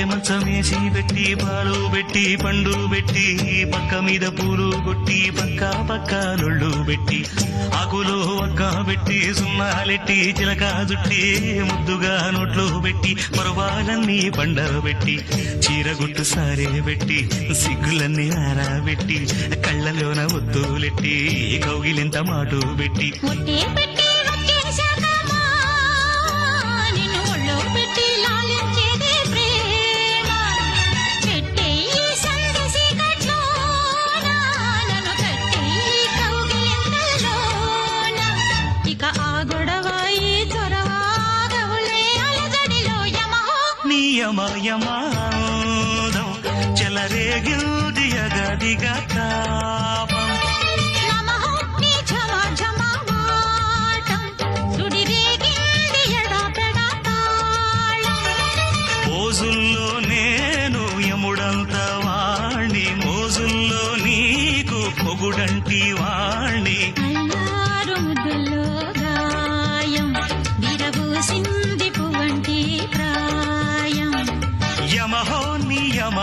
పట్టె మంచమేసి పెట్టి పాలు పెట్టి పండు పెట్టి పక్క మీద పూలు కొట్టి పక్క పక్క నొళ్ళు పెట్టి ఆకులో ఒక్క పెట్టి సున్నాలెట్టి చిలక జుట్టి ముద్దుగా నోట్లు పెట్టి పరువాలన్నీ పండబెట్టి చీరగుట్టు సారే పెట్టి సిగ్గులన్నీ ఆరాబెట్టి కళ్ళలోన ఒత్తులెట్టి కౌగిలింత మాటు పెట్టి యమయమాదం చెలరేగిల్ది అగదిగా తాపం మోజుల్లో నేను యముడంత వాణ్ణి మోజుల్లో నీకు పొగుడంటి వాణ్ణి యమహో నీ యమ